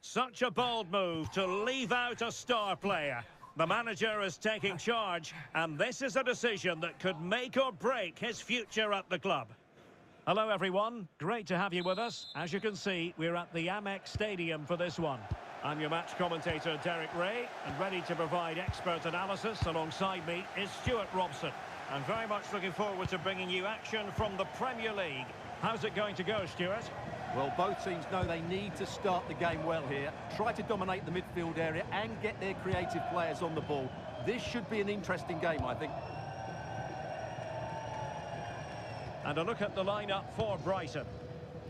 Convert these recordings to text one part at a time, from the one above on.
Such a bold move to leave out a star player. The manager is taking charge, and this is a decision that could make or break his future at the club. Hello everyone, great to have you with us. As you can see, we're at the Amex Stadium for this one. I'm your match commentator Derek Ray, and ready to provide expert analysis alongside me is Stuart Robson. I'm very much looking forward to bringing you action from the Premier League. How's it going to go, Stuart? Well, both teams know they need to start the game well here. Try to dominate the midfield area and get their creative players on the ball. This should be an interesting game, I think. And a look at the lineup for Brighton.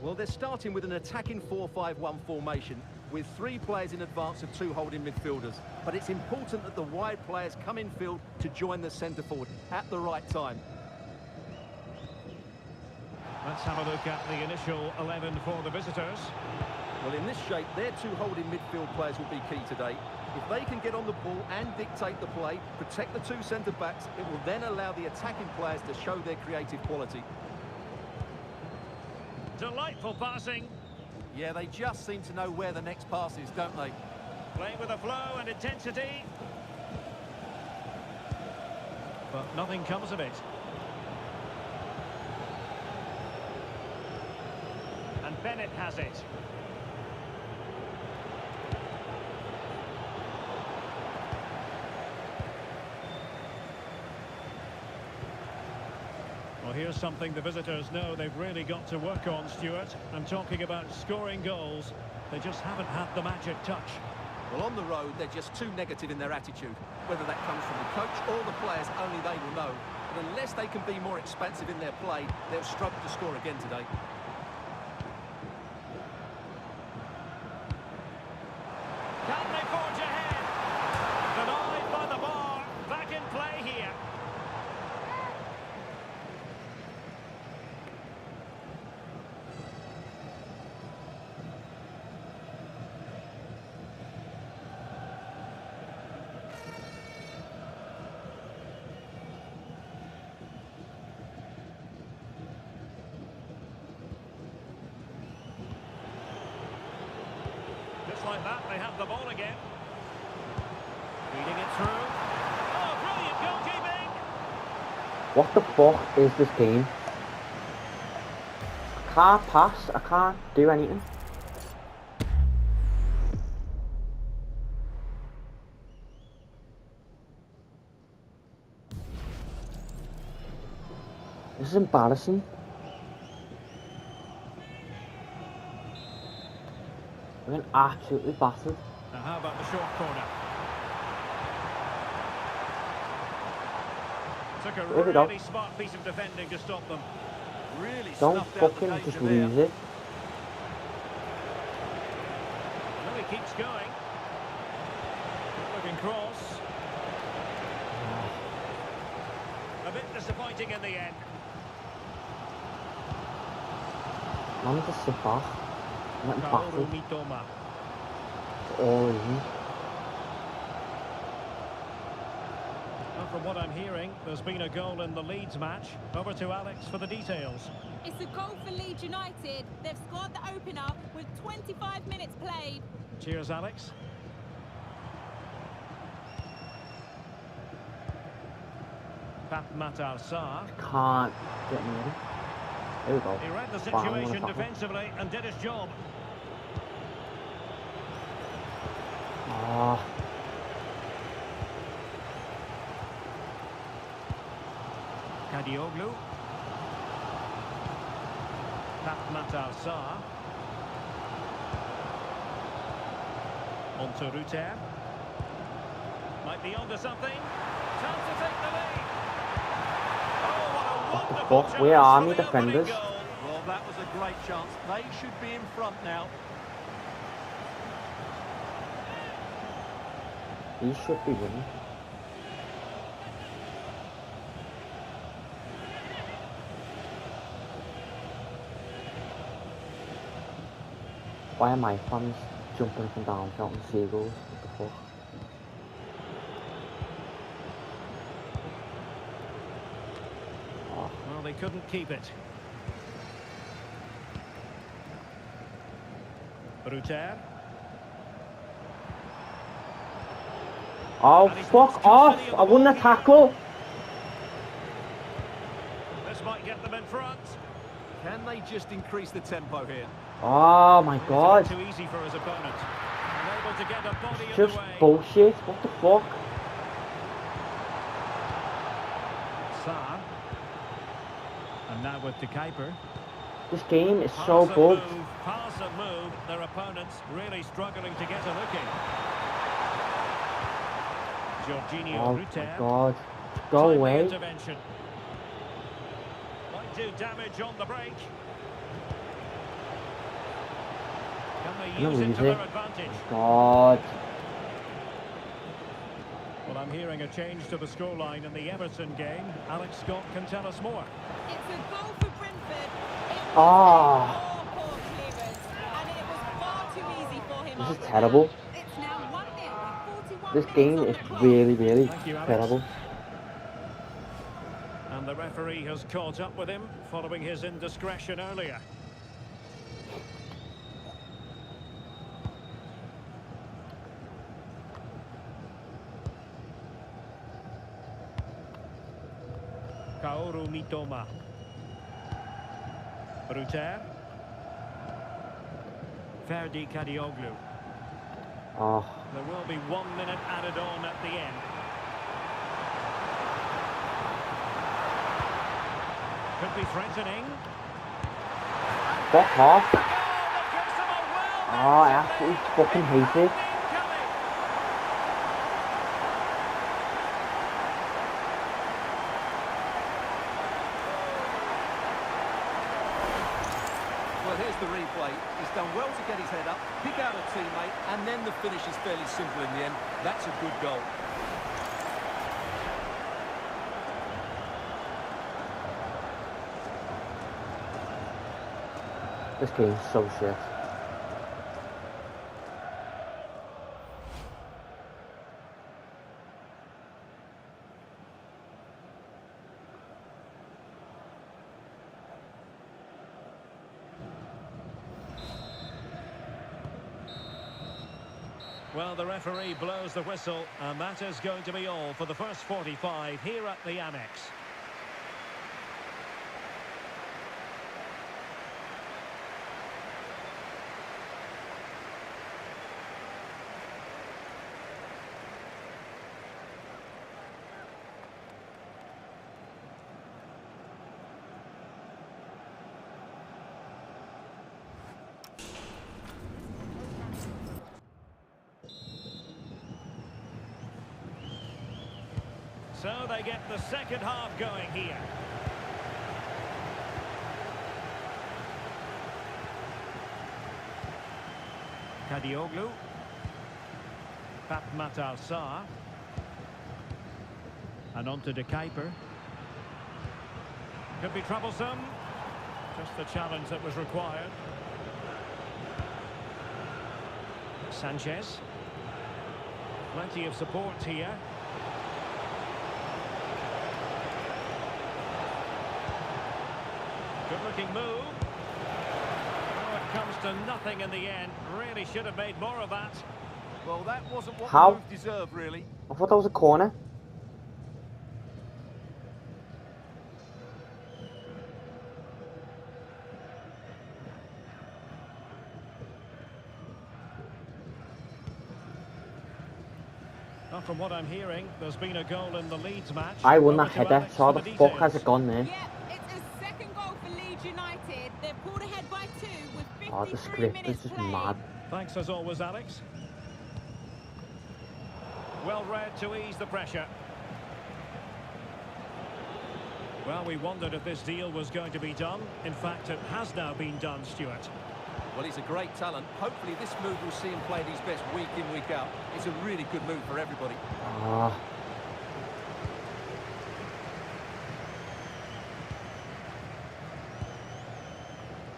Well, they're starting with an attacking 4-5-1 formation with 3 players in advance of 2 holding midfielders. But it's important that the wide players come in field to join the centre forward at the right time. Let's have a look at the initial 11 for the visitors. Well, in this shape, their 2 holding midfield players will be key today. If they can get on the ball and dictate the play, protect the 2 centre-backs, it will then allow the attacking players to show their creative quality. Delightful passing. Yeah, they just seem to know where the next pass is, don't they? Playing with a flow and intensity. But nothing comes of it. And Bennett has it. Well, here's something the visitors know they've really got to work on, Stuart. I'm talking about scoring goals. They just haven't had the magic touch. Well, on the road, they're just too negative in their attitude. Whether that comes from the coach or the players, only they will know. But unless they can be more expansive in their play, they'll struggle to score again today. Can they forge ahead? Denied by the bar. Back in play here. Just like that, they have the ball again. Feeding it through. Oh, brilliant goalkeeping! What the fuck is this game? I can't pass, I can't do anything. This is embarrassing. We're getting absolutely battered. Now how about the short corner? Took a There we go. really smart piece of defending to stop them. Really Don't snuffed out the fucking danger just there. lose it. No, he keeps going. Looking cross. A bit disappointing in the end. Man, just sit back. I'm getting Kaoru battered. Mitoma. For all reasons. Well, from what I'm hearing, there's been a goal in the Leeds match. Over to Alex for the details. It's a goal for Leeds United. They've scored the opener with 25 minutes played. Cheers, Alex. Pat Matar Sarr. Can't get near it. There we go. He read the Bang, situation motherfucker. defensively and did his job. Ah, Kadioglu. Pat Matar Sarr. On to Ruter. Might be onto something. Chance to take the lead. Oh, what a what the wonderful fuck? chance Where are for my the opening defenders? goal. Well, that was a great chance. They should be in front now. he should be winning. Why are my fans jumping up and down shouting seagulls? What the fuck? Oh, Well, they couldn't keep it. Ruter. Oh, And he's fuck lost off! custody of I the won ball the here. tackle. This might get them in front. Can they just increase the tempo here? Oh my It's a god. bit too easy for his opponent. Unable to get a body It's in the just way. bullshit. What the fuck? Sarr. And now with De Kuiper. This game is so bugged. Pass and move. Their opponents really struggling to get a look in. Jorginho Oh Rutter. my god. Go Timely away. intervention. Might do damage on the break. Can they No, use it lose to their it. advantage? God. Well, I'm hearing a change to the scoreline in the Everton game. Alex Scott can tell us more. It's a goal for Brentford. It was Ah. a poor clearance, and it was far too easy for him. This is after terrible. that. It's now 1-0 with 41 This minutes game on is the clock. really Thank you, Alex. terrible. And the referee has caught up with him following his indiscretion earlier. Kaoru Mitoma. Rutter. Ferdi Kadioglu. Oh. There will be 1 minute added on at the end. Could be threatening. Fuck off. Oh, that gives them a well. Oh, I absolutely fucking hate it. Well, here's the replay. He's done well to get his head up, pick out a teammate, and then the finish is fairly simple in the end. That's a good goal. This game's so shit. Well, the referee blows the whistle, and that is going to be all for the first 45 here at the Annex. So they get the second half going here. Kadioglu. Fatmat Sarr. And on to De Kuiper. Could be troublesome. Just the challenge that was required. Sanchez. Plenty of support here. Good looking move. Oh, it comes to nothing in the end. Really should have made more of that. Well, that wasn't what How? the move deserved, really. I thought that was a corner. Well, from what I'm hearing, there's been a goal in the Leeds match. I won that Over to header, Alex so how for the the fuck has details. it gone there? Yep, it's a second goal for Leeds United. They've pulled ahead by 2 with Oh, the 53 script is minutes just played. mad. Thanks as always, Alex. Well read to ease the pressure. Well, we wondered if this deal was going to be done. In fact, it has now been done, Stuart. Well, he's a great talent. Hopefully this move will see him play at his best week in, week out. It's a really good move for everybody. Ah.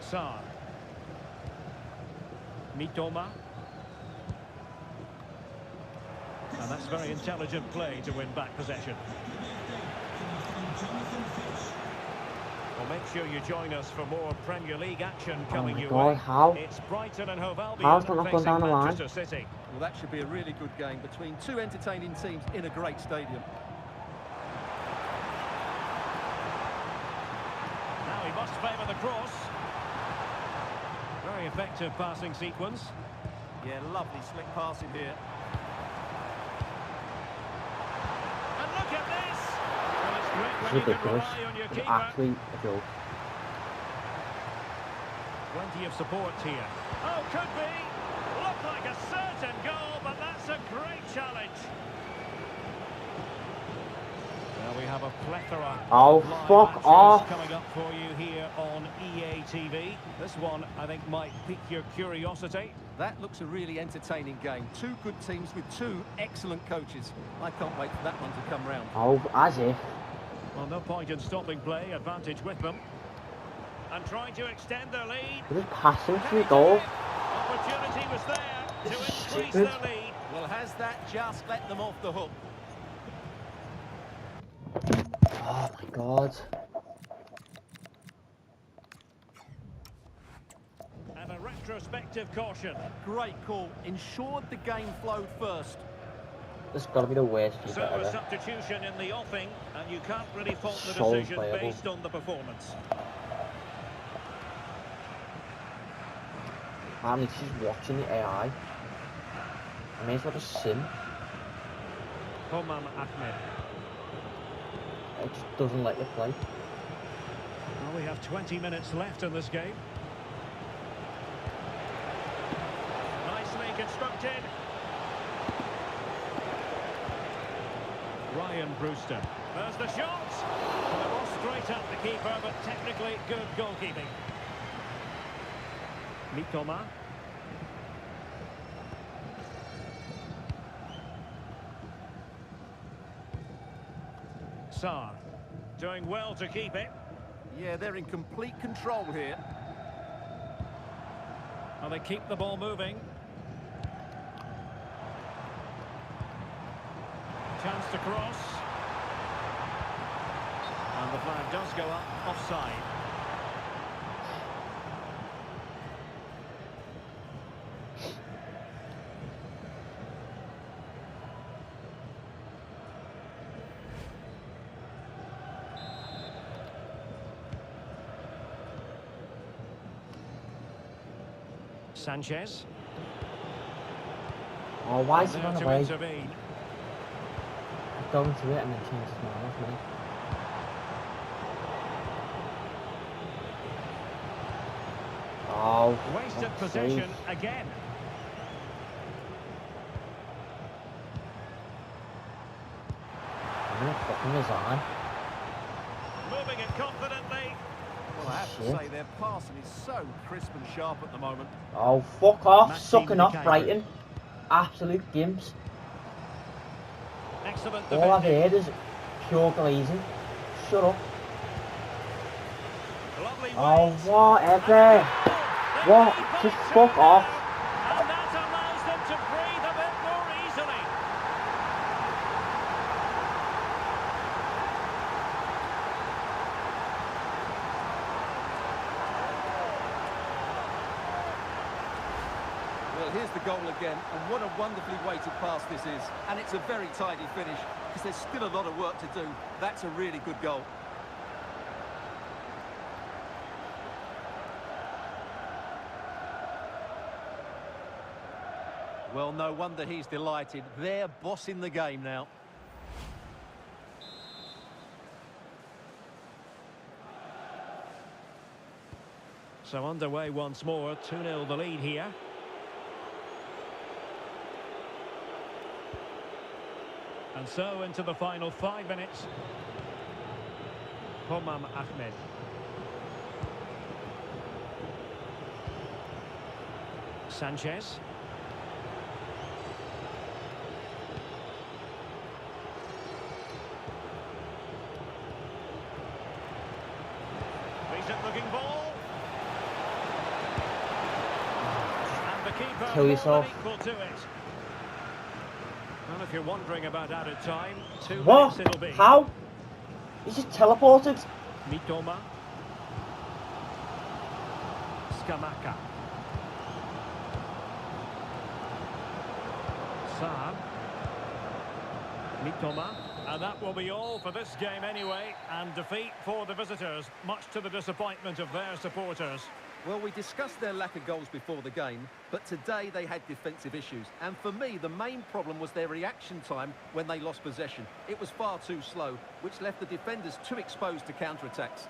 Sarr. Mitoma. And that's very intelligent play to win back possession. Well, make sure you join us for more Premier League action coming my your God, way. how? It's Brighton and Hove How's Albion that not gone facing down the line? Manchester City. Well, that should be a really good game between two entertaining teams in a great stadium. Now he must favour the cross. Very effective passing sequence. Yeah, lovely slick passing here. And look at this! Well, it's great It's when you can ridiculous. rely on your It's keeper. actually a joke. Plenty of support here. Oh, could be! Looked like a certain goal, but that's a great challenge. Well, we have a plethora Oh, of live fuck matches off. coming up for you here on EA TV. This one, I think, might pique your curiosity. That looks a really entertaining game. Two good teams with two excellent coaches. I can't wait for that one to come round. Oh, as if. Well, no point in stopping play. Advantage with them. And trying to extend their lead. They're just passing through goal. Opportunity was there to It's increase stupid. their lead. Well, has that just let them off the hook? Oh my god. And a retrospective caution. Great call. Ensured the game flowed first. This has got to be the worst keeper So a ever. substitution in the offing, and you can't really fault the So decision unplayable. based on the performance. I'm literally just watching the AI. I may as well just sim. Homam Ahmed. It just doesn't let you play. Well, we have 20 minutes left in this game. Nicely constructed. Ryan Brewster. There's the shot. And it was straight at the keeper, but technically good goalkeeping. Mitoma. Sarr. Doing well to keep it. Yeah, they're in complete control here. And they keep the ball moving. Chance to cross. And the flag does go up offside. Sanchez. Oh, why is he There run to away? intervene. Go into it and then change his mind off me. Oh, Wasted fuck's possession sake. again. I'm gonna fucking resign. Moving it confidently. Well, I have to Shit. say their passing is so crisp and sharp at the moment. Oh, fuck off. Maxime Sucking off Mikhail. Brighton. Absolute gimps. Excellent All I've defending. heard is pure glazing. Shut up. Lovely Oh, weight. whatever. And What? they Just back fuck two off. now. And that allows them to breathe a bit more easily. Well, here's the goal again, and what a wonderfully weighted pass this is. And it's a very tidy finish, because there's still a lot of work to do. That's a really good goal. Well, no wonder he's delighted. They're bossing the game now. So underway once more, 2-0 the lead here. And so into the final 5 minutes. Homam Ahmed. Sanchez. Decent looking ball. And the keeper Kill more yourself. than equal to it. Well, if you're wondering about added time, 2 What? minutes it'll be. How? He's just teleported. Mitoma. Skamaka. Saab. Mitoma. And that will be all for this game anyway, and defeat for the visitors, much to the disappointment of their supporters. Well, we discussed their lack of goals before the game, but today they had defensive issues. And for me, the main problem was their reaction time when they lost possession. It was far too slow, which left the defenders too exposed to counter-attacks.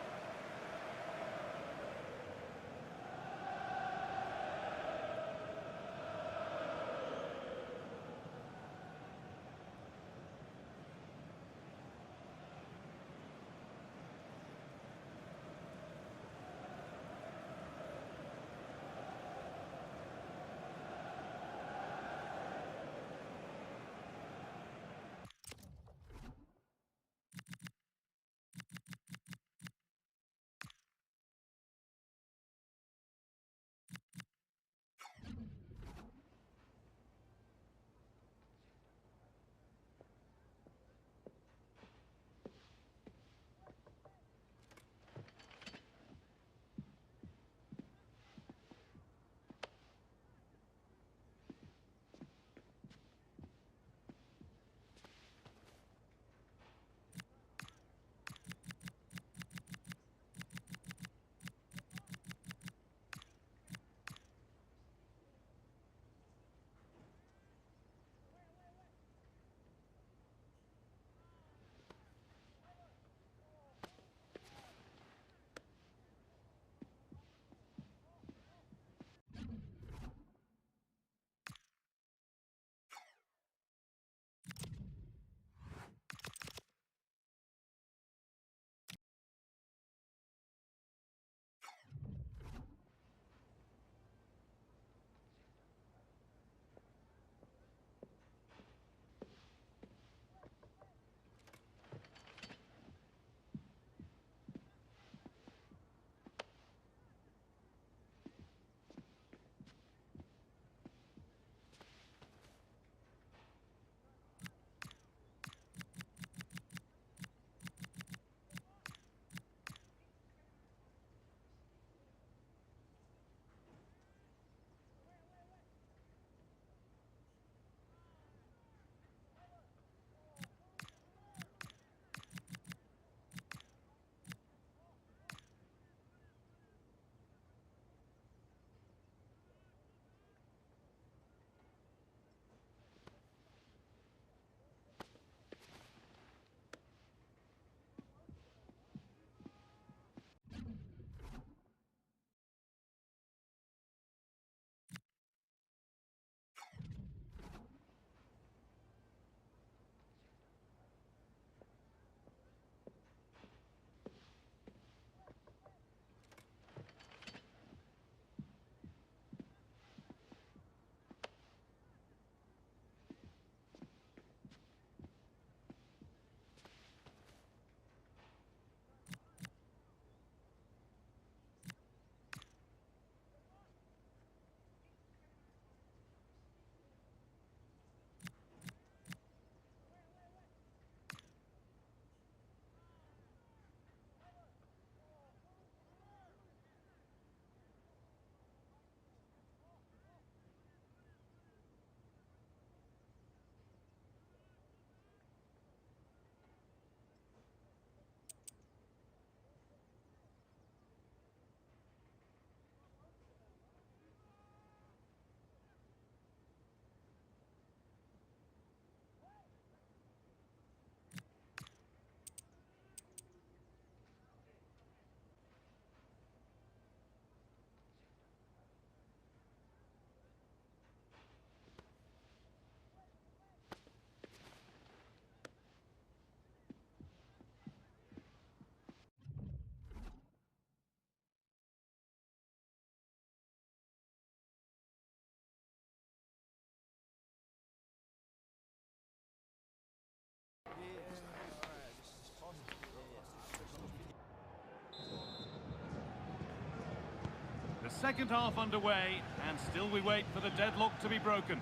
The second half underway, and still we wait for the deadlock to be broken.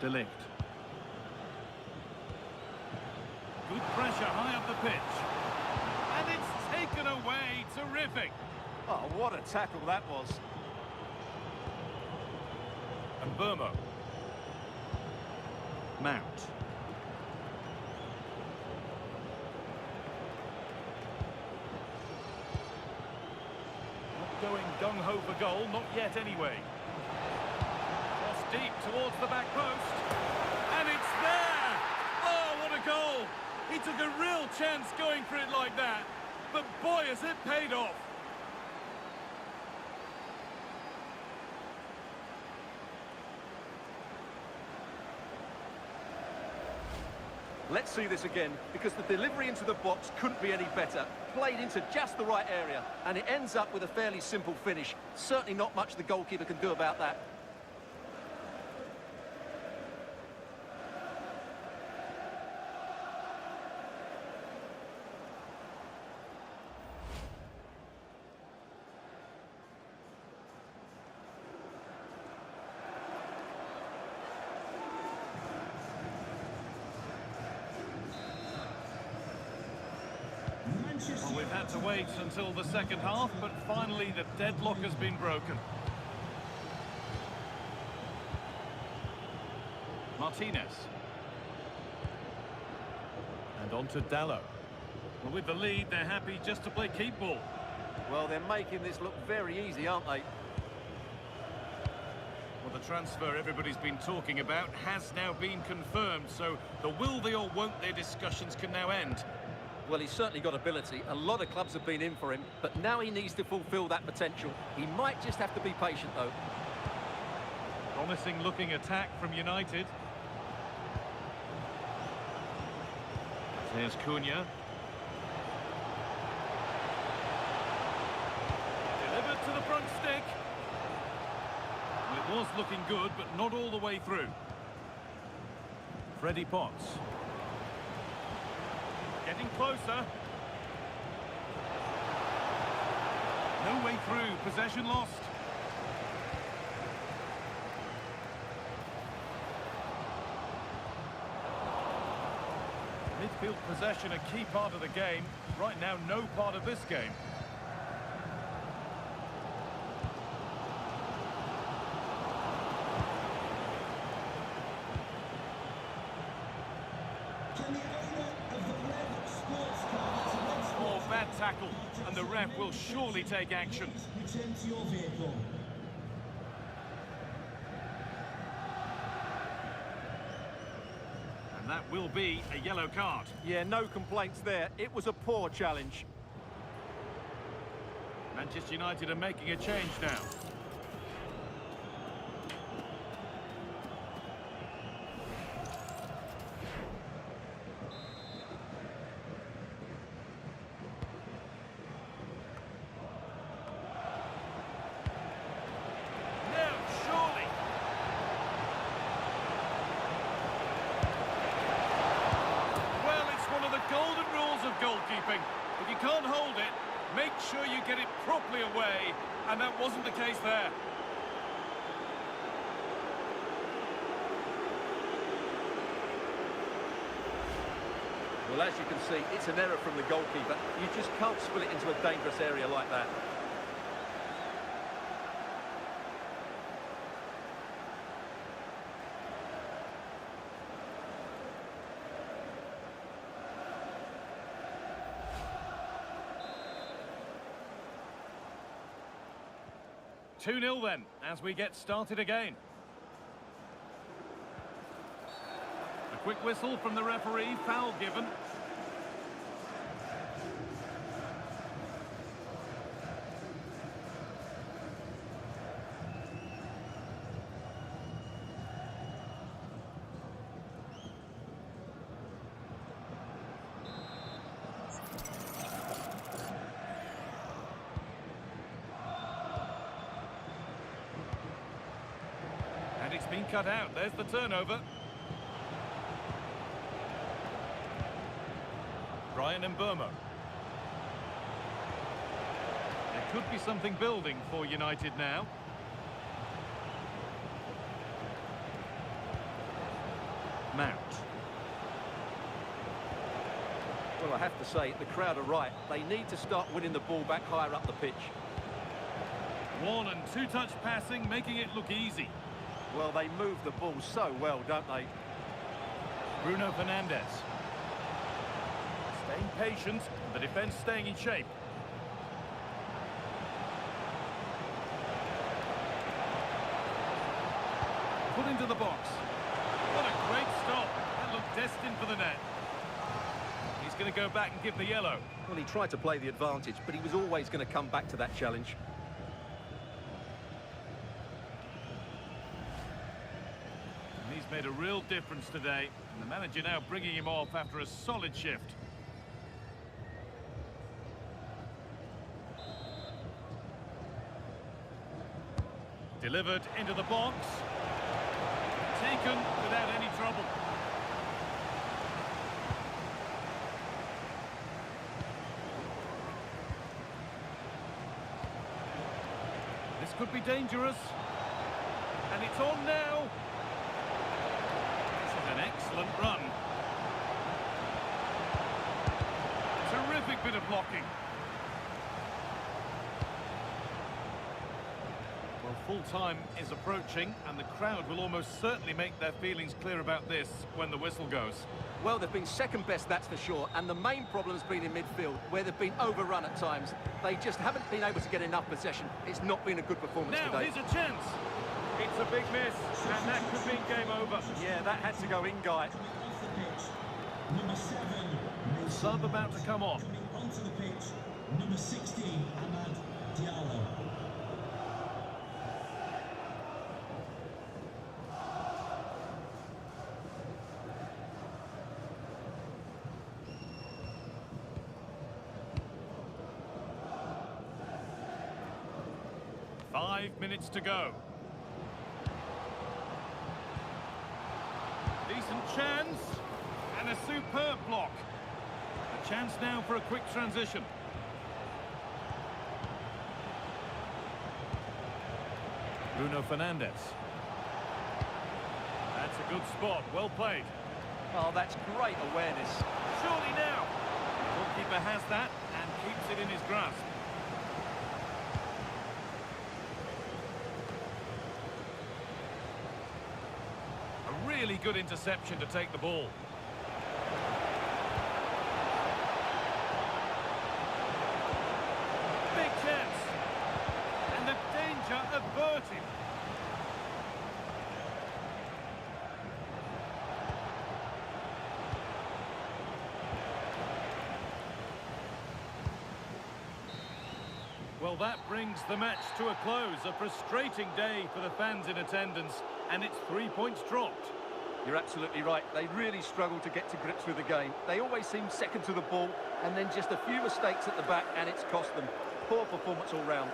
De Ligt. Good pressure high up the pitch. And it's taken away. Terrific. Oh, what a tackle that was. And Burmo. Mount. Not going gung-ho for goal, not yet anyway. Cross deep towards the back post. And it's there! Oh, what a goal! He took a real chance going for it like that. But boy, has it paid off. Let's see this again, because the delivery into the box couldn't be any better. Played into just the right area, and it ends up with a fairly simple finish. Certainly not much the goalkeeper can do about that. Well, we've had to wait until the second half, but finally the deadlock has been broken. Martinez. And on to Dallo. Well, with the lead, they're happy just to play keep ball. Well, they're making this look very easy, aren't they? Well, the transfer everybody's been talking about has now been confirmed, so the will they or won't they discussions can now end. Well, he's certainly got ability. A lot of clubs have been in for him, but now he needs to fulfil that potential. He might just have to be patient, though. Promising looking attack from United. There's Cunha. Delivered to the front stick. Well, it was looking good, but not all the way through. Freddie Potts. Getting closer. No way through. Possession lost. Midfield possession a key part of the game. Right now, no part of this game. Oh, bad tackle, and the ref will surely take action. Return to your vehicle. And that will be a yellow card. Yeah, no complaints there. It was a poor challenge. Manchester United are making a change now. Now, surely. Well, it's one of the golden rules of goalkeeping. If you can't hold it, make sure you get it properly away, and that wasn't the case there. Well, as you can see, it's an error from the goalkeeper. You just can't spill it into a dangerous area like that. Two 2-0 then, as we get started again. A quick whistle from the referee, foul given. And it's been cut out. There's the turnover. Brian and Burmo. There could be something building for United now. Mount. Well, I have to say, the crowd are right. They need to start winning the ball back higher up the pitch. One and two-touch passing, making it look easy. Well, they move the ball so well, don't they? Bruno Fernandes. Staying patient, the defence staying in shape. Put into the box. What a great stop. That looked destined for the net. He's going to go back and give the yellow. Well, he tried to play the advantage, but he was always going to come back to that challenge. And he's made a real difference today. And the manager now bringing him off after a solid shift. Delivered into the box. Taken without any trouble. This could be dangerous. And it's on now. This is an excellent run. Terrific bit of blocking. Well, full-time is approaching, and the crowd will almost certainly make their feelings clear about this when the whistle goes. Well, they've been second best, that's for sure, and the main problem's been in midfield, where they've been overrun at times. They just haven't been able to get enough possession. It's not been a good performance Now, today. here's a chance. It's a big miss, and that could mean game over. Yeah, that had to go in, Guy. Sub about to come on. Onto the pitch, number 16, Ahmad Diallo. Five minutes to go. Decent chance, and a superb block. A chance now for a quick transition. Bruno Fernandes. That's a good spot, well played. Oh, that's great awareness. Surely now. The goalkeeper has that and keeps it in his grasp. A really good interception to take the ball. Big chance. And the danger averted. Well, that brings the match to a close. A frustrating day for the fans in attendance, and it's 3 points dropped. You're absolutely right. They really struggle to get to grips with the game. They always seem second to the ball, and then just a few mistakes at the back, and it's cost them. Poor performance all round.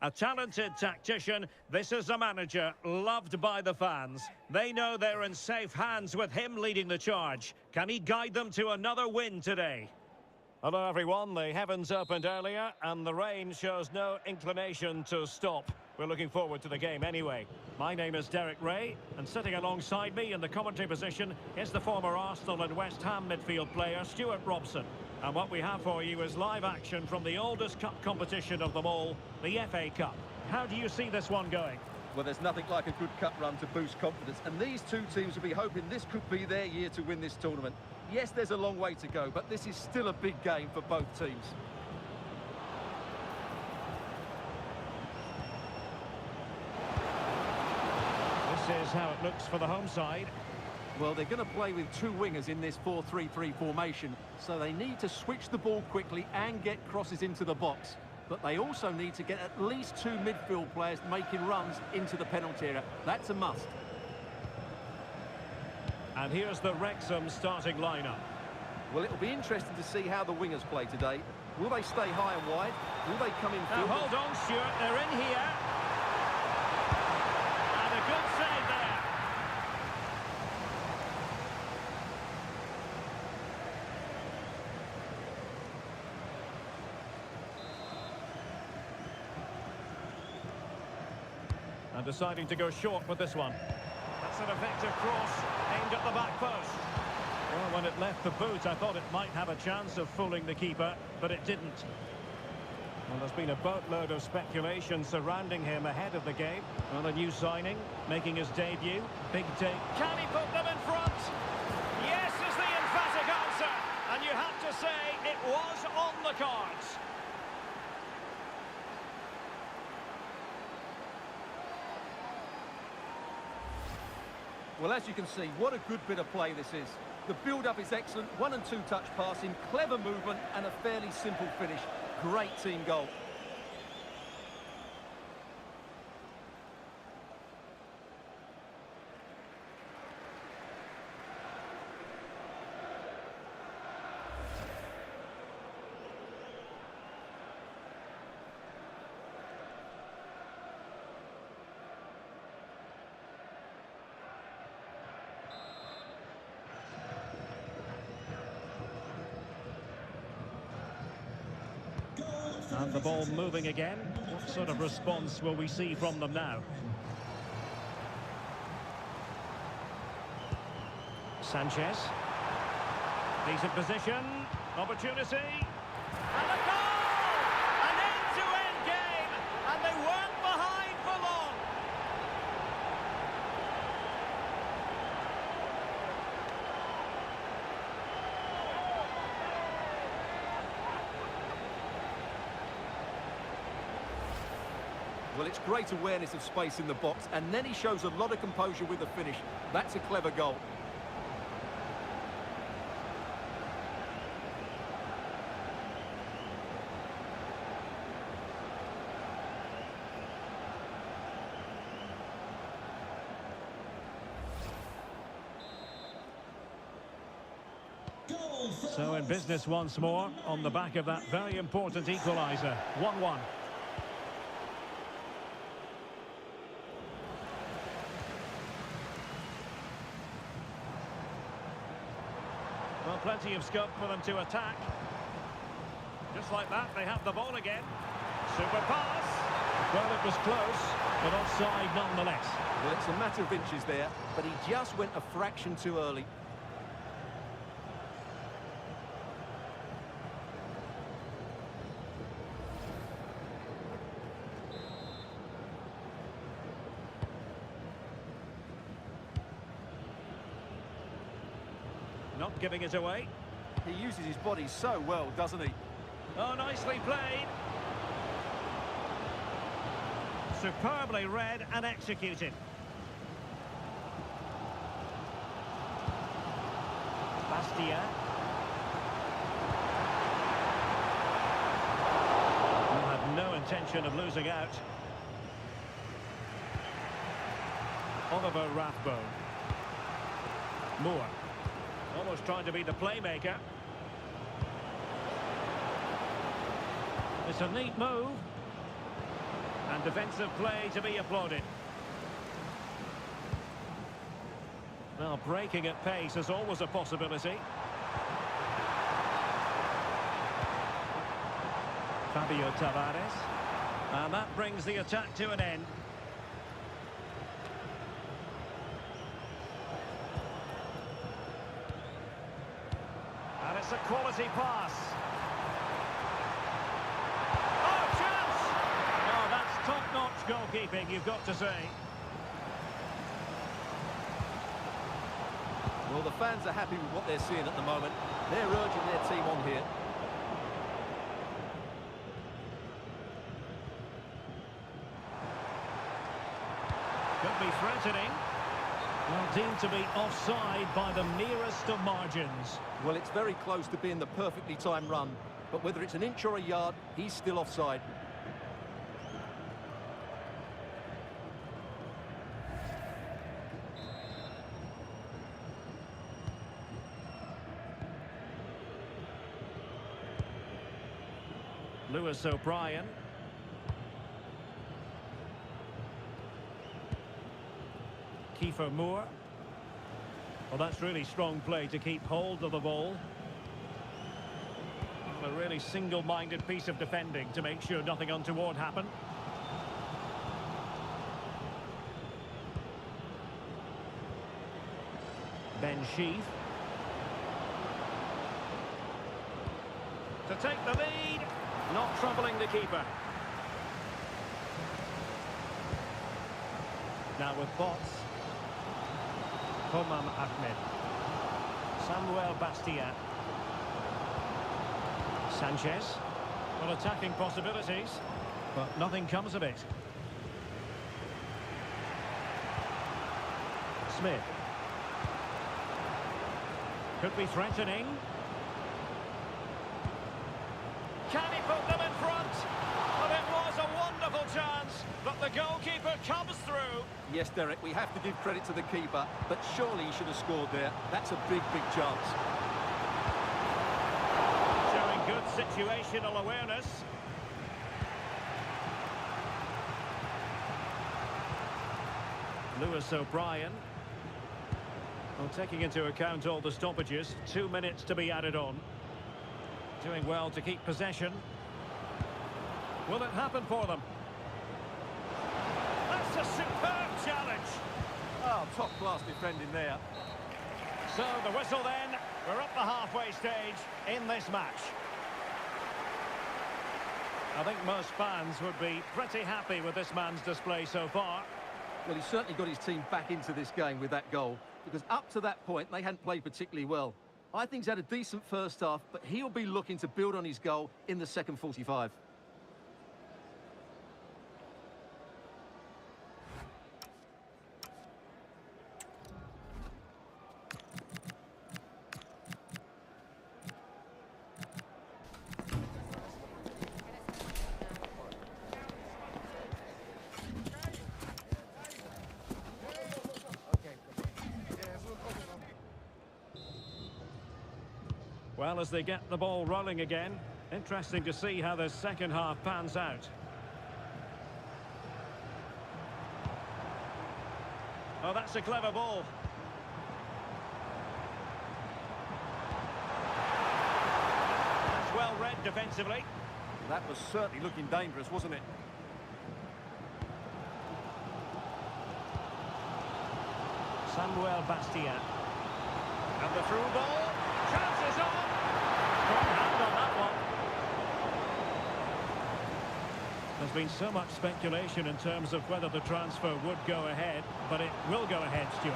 A talented tactician, this is a manager loved by the fans. They know they're in safe hands with him leading the charge. Can he guide them to another win today? Hello everyone, the heavens opened earlier and the rain shows no inclination to stop. We're looking forward to the game anyway. My name is Derek Ray, and sitting alongside me in the commentary position is the former Arsenal and West Ham midfield player Stuart Robson. And what we have for you is live action from the oldest cup competition of them all, the FA Cup. How do you see this one going? Well, there's nothing like a good cup run to boost confidence, and these two teams will be hoping this could be their year to win this tournament. Yes, there's a long way to go, but this is still a big game for both teams. Here's how it looks for the home side. Well, they're going to play with two wingers in this 4-3-3 formation, so they need to switch the ball quickly and get crosses into the box. But they also need to get at least two midfield players making runs into the penalty area. That's a must. And here's the Wrexham starting lineup. Well, it'll be interesting to see how the wingers play today. Will they stay high and wide? Will they come in Now field? hold on, Stuart, they're in here. And a good save there. And deciding to go short with this one. That's an effective cross aimed at the back post. Well, when it left the boot, I thought it might have a chance of fooling the keeper, but it didn't. Well, there's been a boatload of speculation surrounding him ahead of the game. Well, a new signing, making his debut. Big day. Can he put them in front? Yes is the emphatic answer. And you have to say it was on the cards. Well, as you can see, what a good bit of play this is. The build-up is excellent, 1- and 2-touch passing, clever movement and a fairly simple finish. Great team goal. And the ball moving again. What sort of response will we see from them now? Sanchez. Decent position. Opportunity. And a goal! An end-to-end game! And they weren't behind for long. Well, it's great awareness of space in the box, and then he shows a lot of composure with the finish. That's a clever goal. So in business once more, on the back of that very important equaliser. 1-1. Well, plenty of scope for them to attack. Just like that, they have the ball again. Super pass. Well, it was close, but offside nonetheless. Well, it's a matter of inches there, but he just went a fraction too early. Not giving it away. He uses his body so well, doesn't he? Oh, nicely played. Superbly read and executed. Bastia. Who had no intention of losing out. Oliver Rathbone. Moore. Almost trying to be the playmaker. It's a neat move. And defensive play to be applauded. Well, breaking at pace is always a possibility. Fabio Tavares. And that brings the attack to an end. And it's a quality pass. Oh, chance! Oh, that's top-notch goalkeeping, you've got to say. Well, the fans are happy with what they're seeing at the moment. They're urging their team on here. Could be threatening. Well, deemed to be offside by the nearest of margins. Well, it's very close to being the perfectly timed run, but whether it's an inch or a yard, he's still offside. Lewis O'Brien. Kiefer Moore. Well, that's really strong play to keep hold of the ball. A really single-minded piece of defending to make sure nothing untoward happened. Ben Sheaf. To take the lead, not troubling the keeper. Now with Bots. Homam Ahmed. Samuel Bastia. Sanchez. Well, attacking possibilities, but nothing comes of it. Smith. Could be threatening. Can he put them in front? Well, it was a wonderful chance, but the goalkeeper comes through. Yes, Derek, we have to give credit to the keeper, but surely he should have scored there. That's a big, big chance. Showing good situational awareness. Lewis O'Brien. Well, taking into account all the stoppages, 2 minutes to be added on. Doing well to keep possession. Will it happen for them? That's a superb challenge. Oh, top-class defending there. So the whistle then. We're up the halfway stage in this match. I think most fans would be pretty happy with this man's display so far. Well, he's certainly got his team back into this game with that goal, because up to that point, they hadn't played particularly well. I think he's had a decent first half, but he'll be looking to build on his goal in the second 45. Well, as they get the ball rolling again, interesting to see how the second half pans out. Oh, that's a clever ball. That's well read defensively. That was certainly looking dangerous, wasn't it? Samuel Bastia. And the through ball. Chances on. Strong hand on that one. There's been so much speculation in terms of whether the transfer would go ahead, but it will go ahead, Stuart.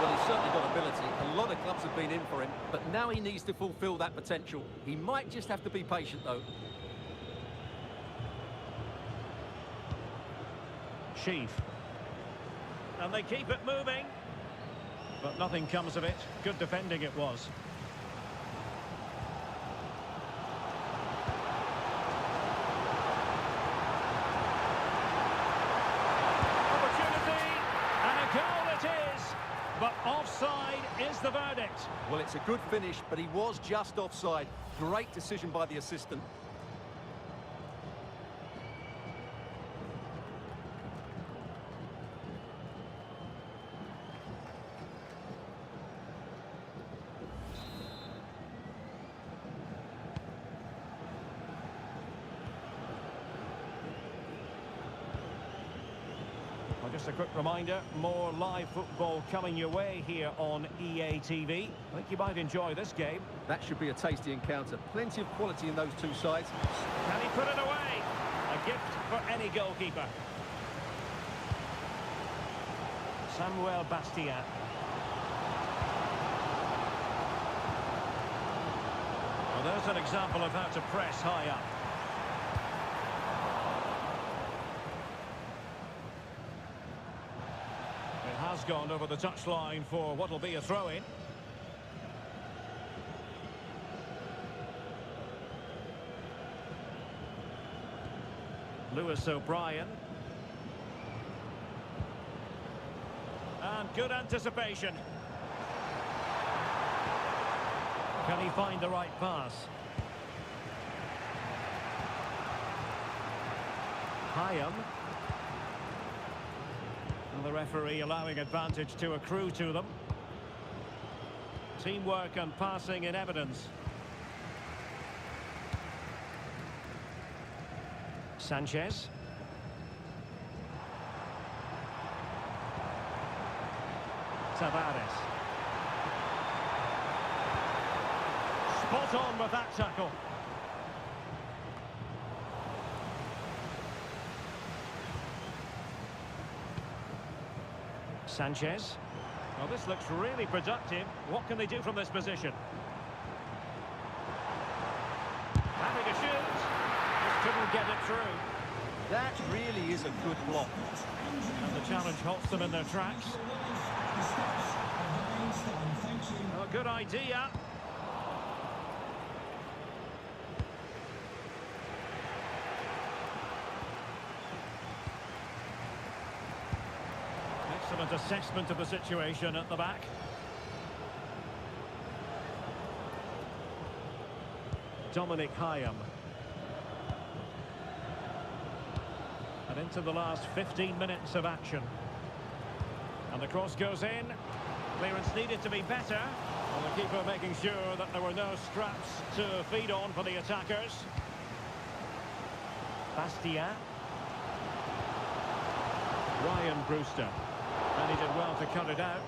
Well, he's certainly got ability. A lot of clubs have been in for him, but now he needs to fulfil that potential. He might just have to be patient, though. Sheaf. And they keep it moving. But nothing comes of it. Good defending it was. Opportunity. And a goal it is. But offside is the verdict. Well, it's a good finish, but he was just offside. Great decision by the assistant. Well, just a quick reminder, more live football coming your way here on EA TV. I think you might enjoy this game. That should be a tasty encounter. Plenty of quality in those two sides. Can he put it away? A gift for any goalkeeper. Samuel Bastia. Well, there's an example of how to press high up. It has gone over the touchline for what will be a throw-in. Lewis O'Brien. And good anticipation. Can he find the right pass? Hyam. And the referee allowing advantage to accrue to them. Teamwork and passing in evidence. Sanchez. Tavares. Spot on with that tackle. Sanchez. Well, this looks really productive. What can they do from this position? Having a shoot. Just couldn't get it through. That really is a good block. And the challenge halts them in their tracks. Oh, good idea. Excellent assessment of the situation at the back. Dominic Hyam. And into the last 15 minutes of action. And the cross goes in. Clearance needed to be better. And the keeper making sure that there were no scraps to feed on for the attackers. Bastia. Ryan Brewster. And he did well to cut it out.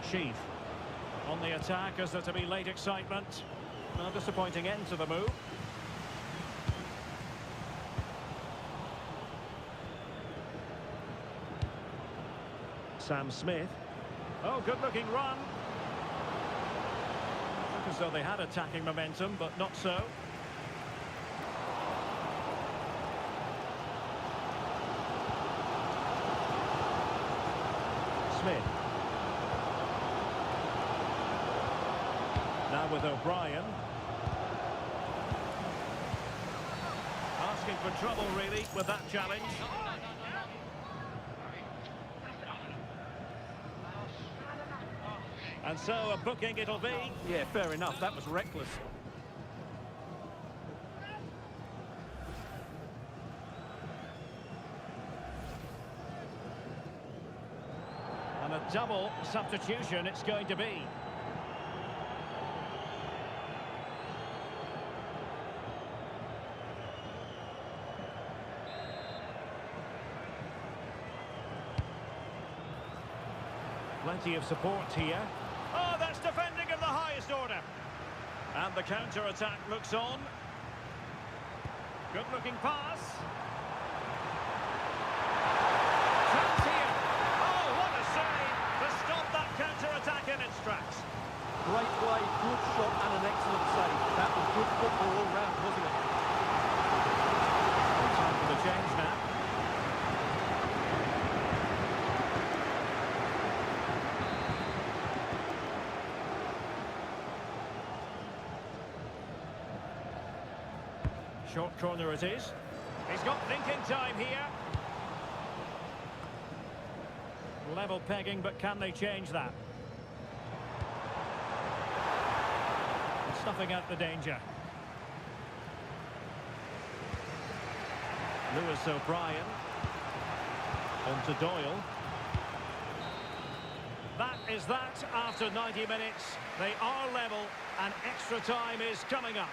Sheaf. On the attack as there to be late excitement. No disappointing end to the move. Sam Smith. Oh, good-looking run. Look as though they had attacking momentum, but not so. Smith. Now with O'Brien. Asking for trouble, really, with that challenge. And so a booking it'll be. Yeah, fair enough. That was reckless. And a double substitution it's going to be. Plenty of support here. Oh, that's defending of the highest order. And the counter-attack looks on. Good-looking pass. Chance here. Oh, what a save to stop that counter-attack in its tracks. Great play, good shot and an excellent save. That was good football all round, wasn't it? Time for the change now. Short corner it is. He's got thinking time here. Level pegging, but can they change that? Stuffing out the danger. Lewis O'Brien. On to Doyle. That is that after 90 minutes. They are level and extra time is coming up.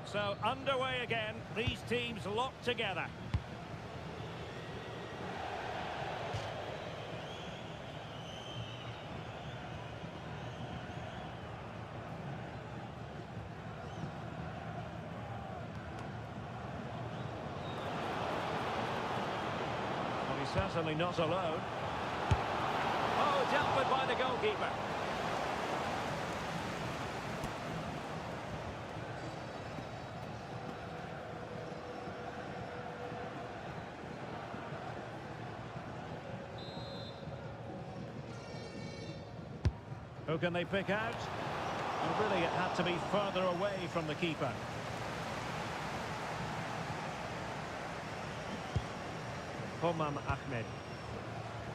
So underway again, these teams locked together. Certainly not alone. Oh, dealt with by the goalkeeper. Who can they pick out? Well, really, it had to be further away from the keeper. Homam Ahmed.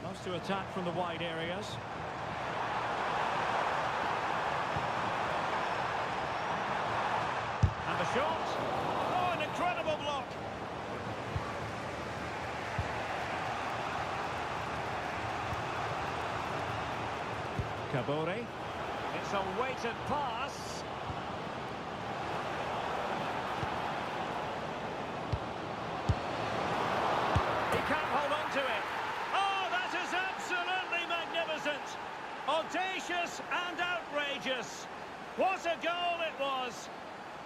Loves to attack from the wide areas. And the shot. Oh, an incredible block. Kabore. It's a weighted pass. He can't hold on to it. Oh, that is absolutely magnificent. Audacious and outrageous. What a goal it was.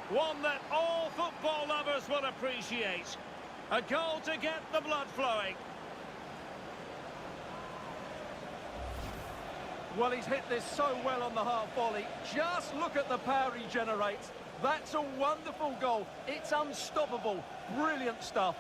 One that all football lovers will appreciate. A goal to get the blood flowing. Well, he's hit this so well on the half volley. Just look at the power he generates. That's a wonderful goal. It's unstoppable. Brilliant stuff.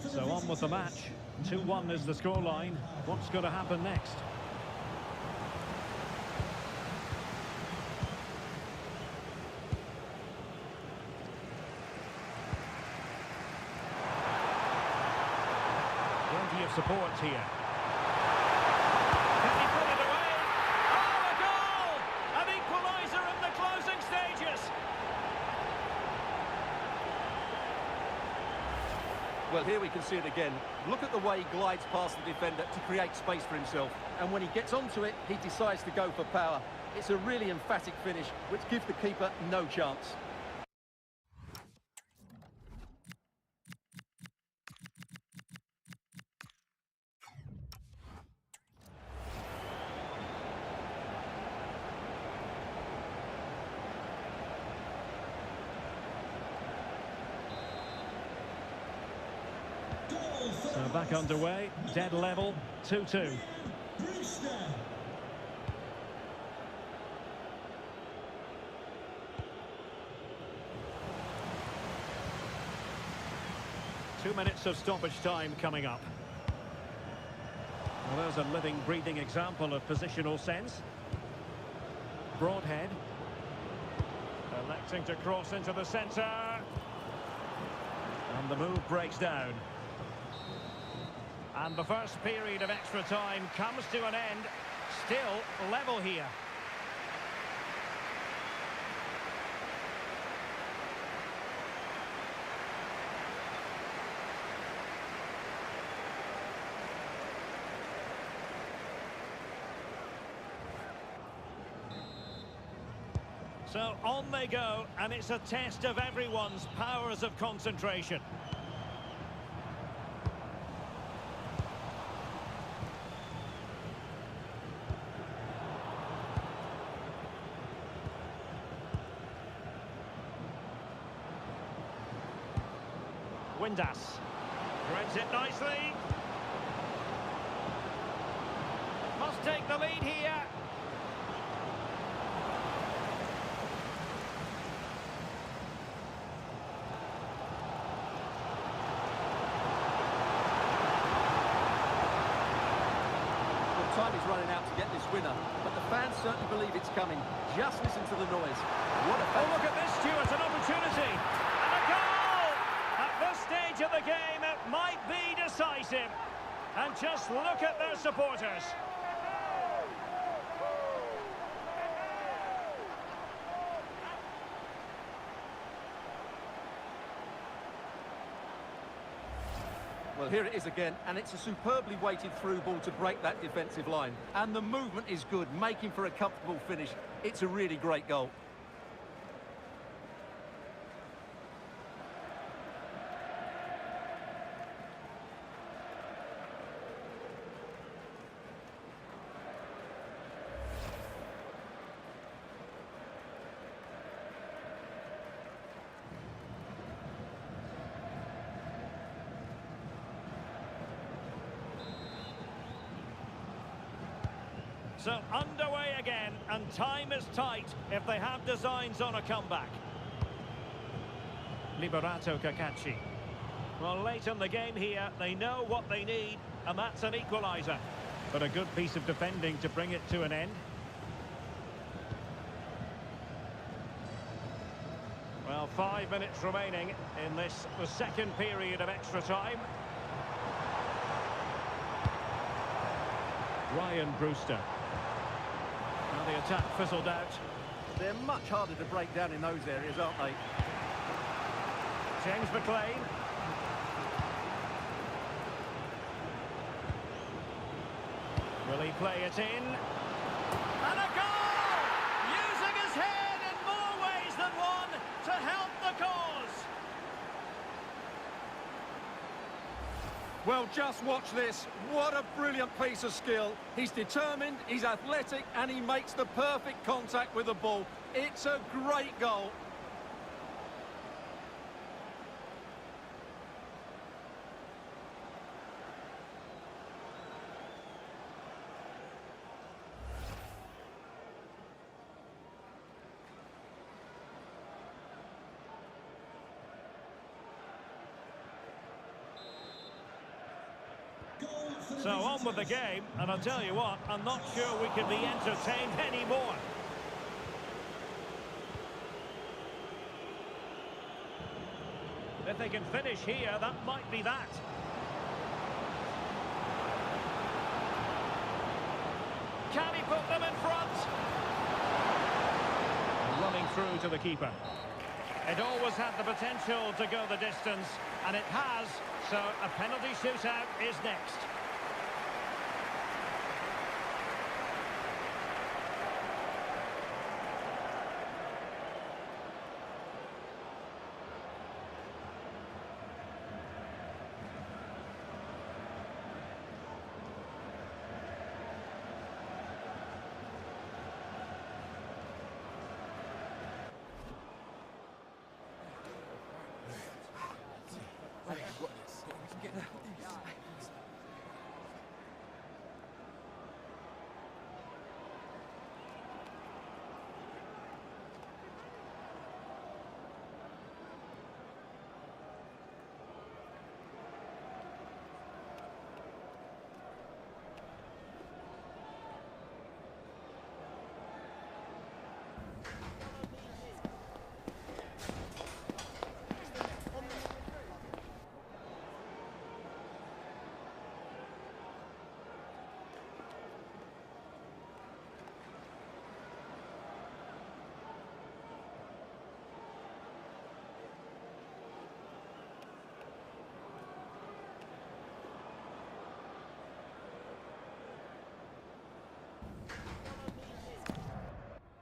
So on with the match. 2-1 is the scoreline. What's going to happen next? Plenty of support here. Can he put it away? Oh, a goal! An equaliser in the closing stages. Well, here we can see it again. Look at the way he glides past the defender to create space for himself. And when he gets onto it, he decides to go for power. It's a really emphatic finish, which gives the keeper no chance. So back underway, dead level, 2-2. Brewster. 2 minutes of stoppage time coming up. Well, there's a living, breathing example of positional sense. Broadhead. Electing to cross into the centre. And the move breaks down. And the first period of extra time comes to an end. Still level here. So on they go, and it's a test of everyone's powers of concentration. Windass threads it nicely. Must take the lead here. Time is running out to get this winner, but the fans certainly believe it's coming. Just listen to the noise. What a Oh, look at this, Stuart, an opportunity. And a goal! At this stage of the game, it might be decisive. And just look at their supporters. Well, here it is again, and it's a superbly weighted through ball to break that defensive line. And the movement is good, making for a comfortable finish. It's a really great goal. So underway again, and time is tight if they have designs on a comeback. Liberato Cacaci. Well, late in the game here, they know what they need, and that's an equaliser. But a good piece of defending to bring it to an end. Well, 5 minutes remaining in this, the second period of extra time. Ryan Brewster. Now the attack fizzled out. They're much harder to break down in those areas, aren't they? James McLean. Will he play it in? And a goal! Using his head in more ways than one to help the cause. Well, just watch this. What a brilliant piece of skill. He's determined, he's athletic, and he makes the perfect contact with the ball. It's a great goal. So on with the game, and I'll tell you what, I'm not sure we can be entertained anymore. If they can finish here, that might be that. Can he put them in front? Running through to the keeper. It always had the potential to go the distance, and it has, so a penalty shootout is next.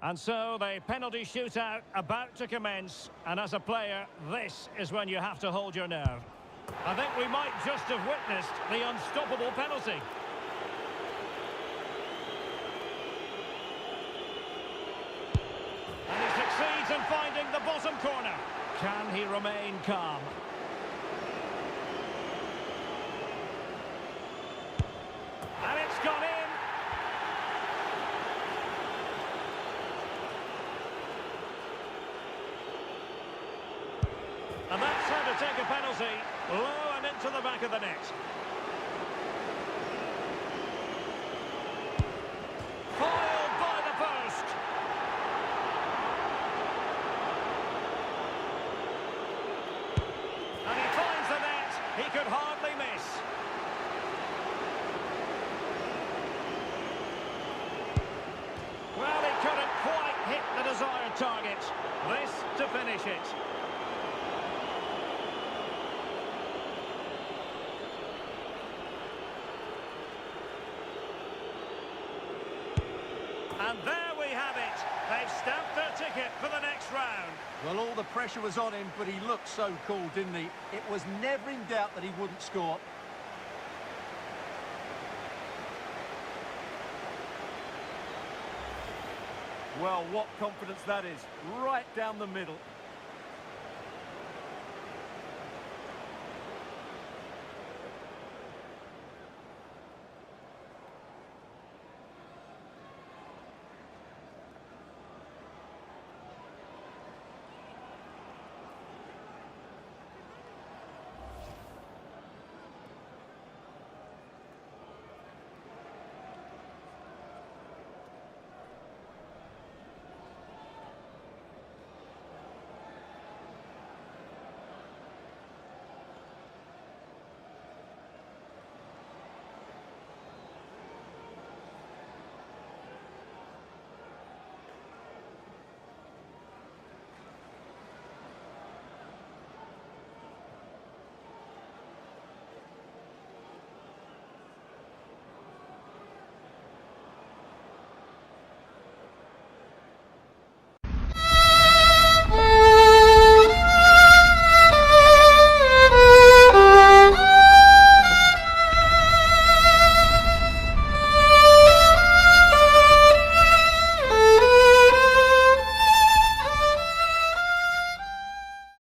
And so the penalty shootout about to commence, and as a player, this is when you have to hold your nerve. I think we might just have witnessed the unstoppable penalty. And he succeeds in finding the bottom corner. Can he remain calm? And it's gone in. And that's how to take a penalty, low and into the back of the net. Foiled by the post. And he finds the net, he could hardly miss. Well, he couldn't quite hit the desired target. This to finish it. And there we have it. They've stamped their ticket for the next round. Well, all the pressure was on him, but he looked so cool, didn't he? It was never in doubt that he wouldn't score. Well, what confidence that is. Right down the middle.